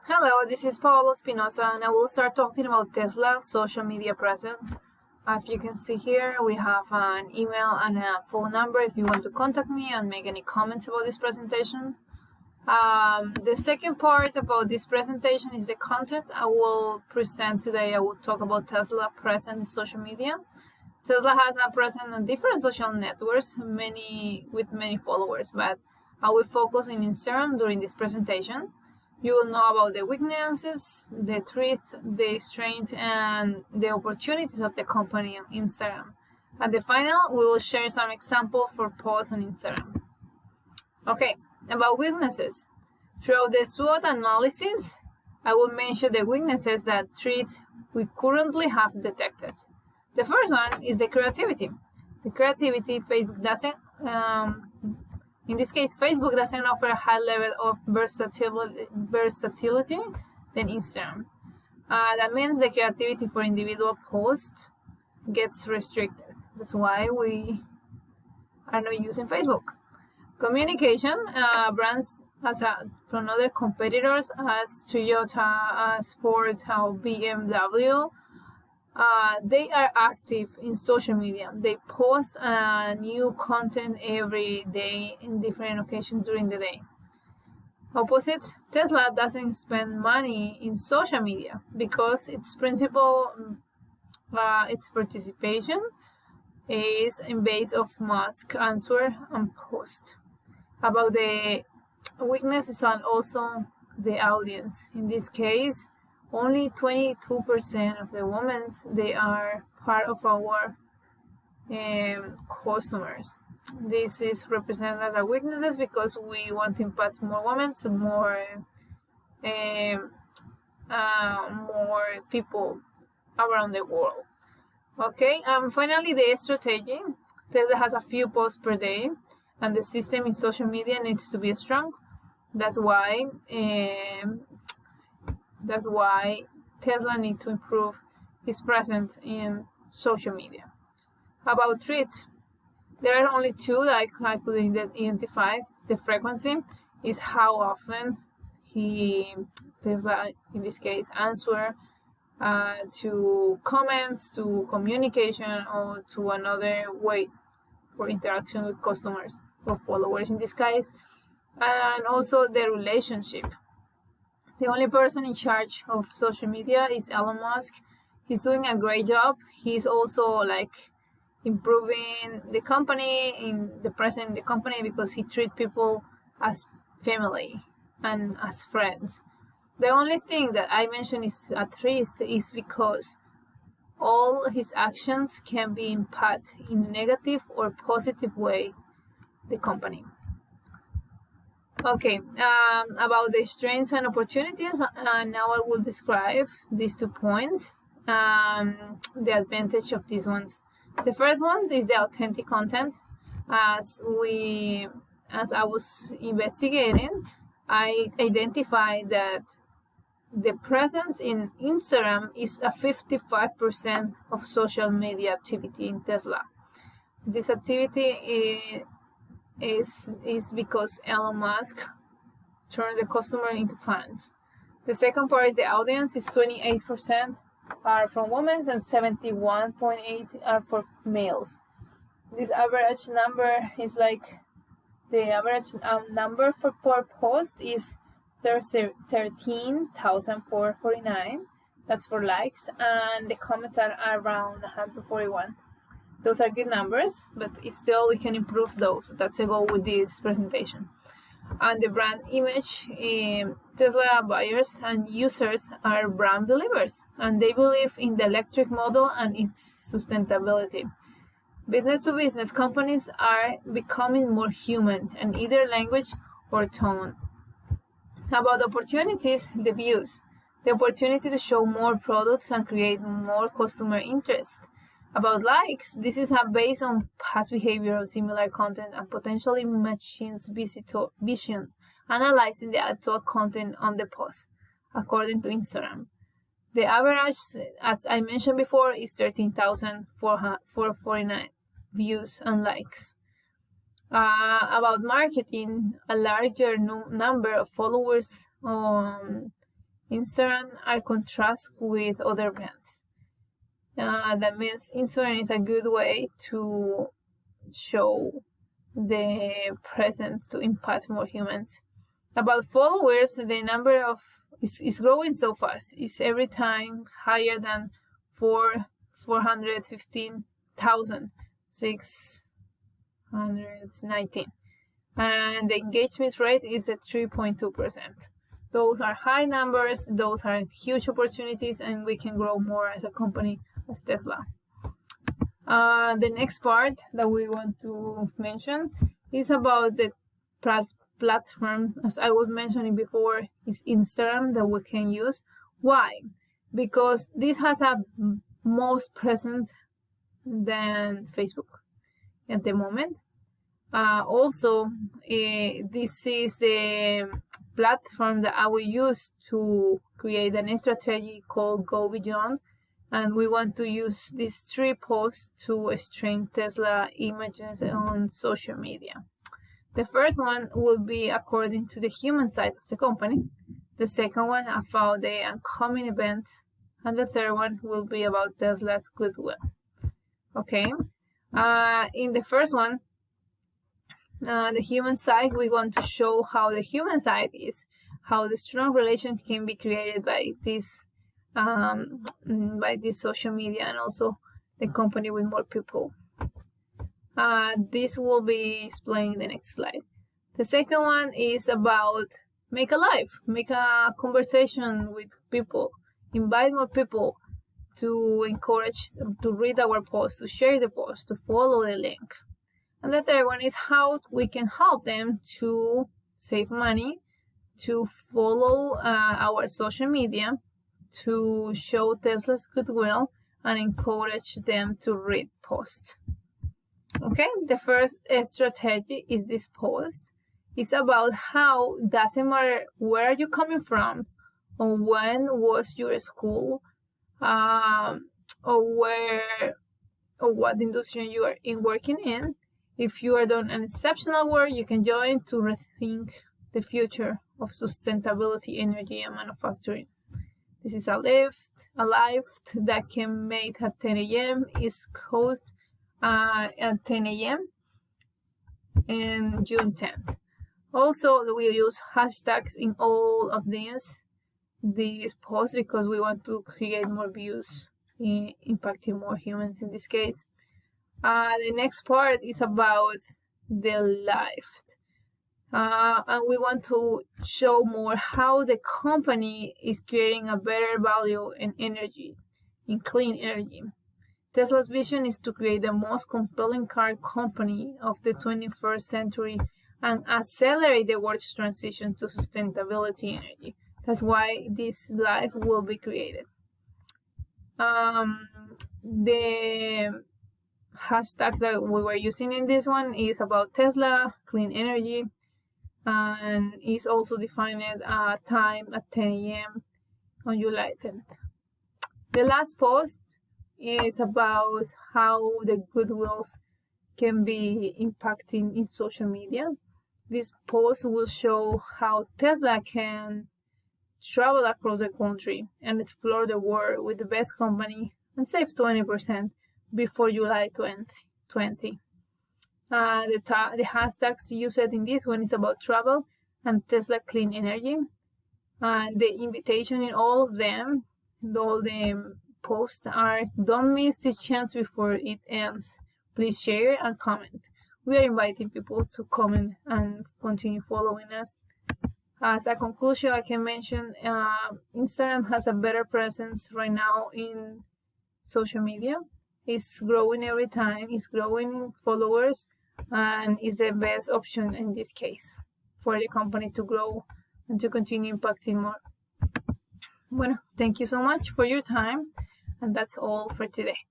Hello, this is Paolo Espinosa, and I will start talking about Tesla's social media presence. As you can see here, we have an email and a phone number if you want to contact me and make any comments about this presentation. The second part about this presentation is the content I will present today. I will talk about Tesla presence in social media. Tesla has a presence on different social networks, with many followers, but I will focus on Instagram during this presentation. You will know about the weaknesses, the strength, the strength, and the opportunities of the company on Instagram. At the final, we will share some examples for posts on Instagram. Okay, about weaknesses. Throughout the SWOT analysis, I will mention the weaknesses that we currently have detected. The first one is the creativity. The creativity Facebook doesn't in this case, Facebook doesn't offer a high level of versatility than Instagram. That means the creativity for individual posts gets restricted. That's why we are not using Facebook. Communication, brands from other competitors as Toyota, as Ford, as BMW, they are active in social media. They post new content every day in different occasions during the day. Opposite, Tesla doesn't spend money in social media because its participation is in base of Musk answer and post. About the weaknesses and also the audience. In this case, only 22% of the women, they are part of our customers. This is represented as weaknesses because we want to impact more women and more people around the world. Okay, and finally the strategy. Tesla has a few posts per day, and the system in social media needs to be strong. That's why Tesla needs to improve its presence in social media. About threats, there are only two that I could identify. The frequency is how often Tesla, in this case, answer to comments, to communication, or to another way for interaction with customers or followers in this case. And also the relationship. The only person in charge of social media is Elon Musk. He's doing a great job. He's also improving the company, in the present in the company, because he treats people as family and as friends. The only thing that I mentioned is a threat is because all his actions can be impact in a negative or positive way the company. Okay, about the strengths and opportunities, now I will describe these 2 points, the advantage of these ones. The first one is the authentic content. As I was investigating, I identified that the presence in Instagram is a 55% of social media activity in Tesla. This activity is because Elon Musk turned the customer into fans. The second part is the audience is 28% are from women and 71.8% are for males. This average number is the average number per post is 13,449. That's for likes, and the comments are around 141. Those are good numbers, but still we can improve those. That's a goal with this presentation. And the brand image, Tesla buyers and users are brand believers, and they believe in the electric model and its sustainability. Business-to-business companies are becoming more human in either language or tone. About opportunities, the views. The opportunity to show more products and create more customer interest. About likes, this is based on past behavior of similar content and potentially machines vision, analyzing the actual content on the post, according to Instagram. The average, as I mentioned before, is 13,449 views and likes. About marketing, a larger number of followers Instagram are contrast with other brands. That means Instagram is a good way to show the presence to impact more humans. About followers, the number of is growing so fast. It's every time higher than 415,619, and the engagement rate is at 3.2%. Those are high numbers. Those are huge opportunities, and we can grow more as a company as Tesla. The next part that we want to mention is about the platform, as I was mentioning before, is Instagram that we can use. Why? Because this has a most presence than Facebook at the moment. Also, this is the platform that I will use to create a strategy called Go Beyond, and we want to use these 3 posts to strengthen Tesla images on social media. The first one will be according to the human side of the company. The second one about the upcoming event, and the third one will be about Tesla's goodwill. Okay. In the first one, the human side, we want to show how the human side is, how the strong relation can be created by this social media, and also the company with more people. This will be explained in the next slide. The second one is about make a conversation with people, invite more people to encourage them to read our post, to share the post, to follow the link. And the third one is how we can help them to save money, to follow our social media, to show Tesla's goodwill, and encourage them to read posts. Okay, the first strategy is this post. It's about how it doesn't matter where are you coming from, or when was your school, or what industry you are working in. If you are doing an exceptional work, you can join to rethink the future of sustainability, energy, and manufacturing. This is a lift that can make at 10 a.m. East Coast at 10 a.m. and June 10th. Also, we use hashtags in all of these posts because we want to create more views, impacting more humans in this case. The next part is about the lift. And we want to show more how the company is creating a better value in energy, in clean energy. Tesla's vision is to create the most compelling car company of the 21st century and accelerate the world's transition to sustainability energy. That's why this live will be created. The hashtags that we were using in this one is about Tesla, clean energy, and is also defined time at 10 a.m. on July 10th. The last post is about how the goodwills can be impacting in social media. This post will show how Tesla can travel across the country and explore the world with the best company and save 20% before July 2020. The hashtags used in this one is about travel and Tesla clean energy. The invitation in all of them, all the posts are, don't miss this chance before it ends. Please share and comment. We are inviting people to comment and continue following us. As a conclusion, I can mention Instagram has a better presence right now in social media. It's growing every time. It's growing in followers, and is the best option in this case for the company to grow and to continue impacting more. Bueno, thank you so much for your time, and that's all for today.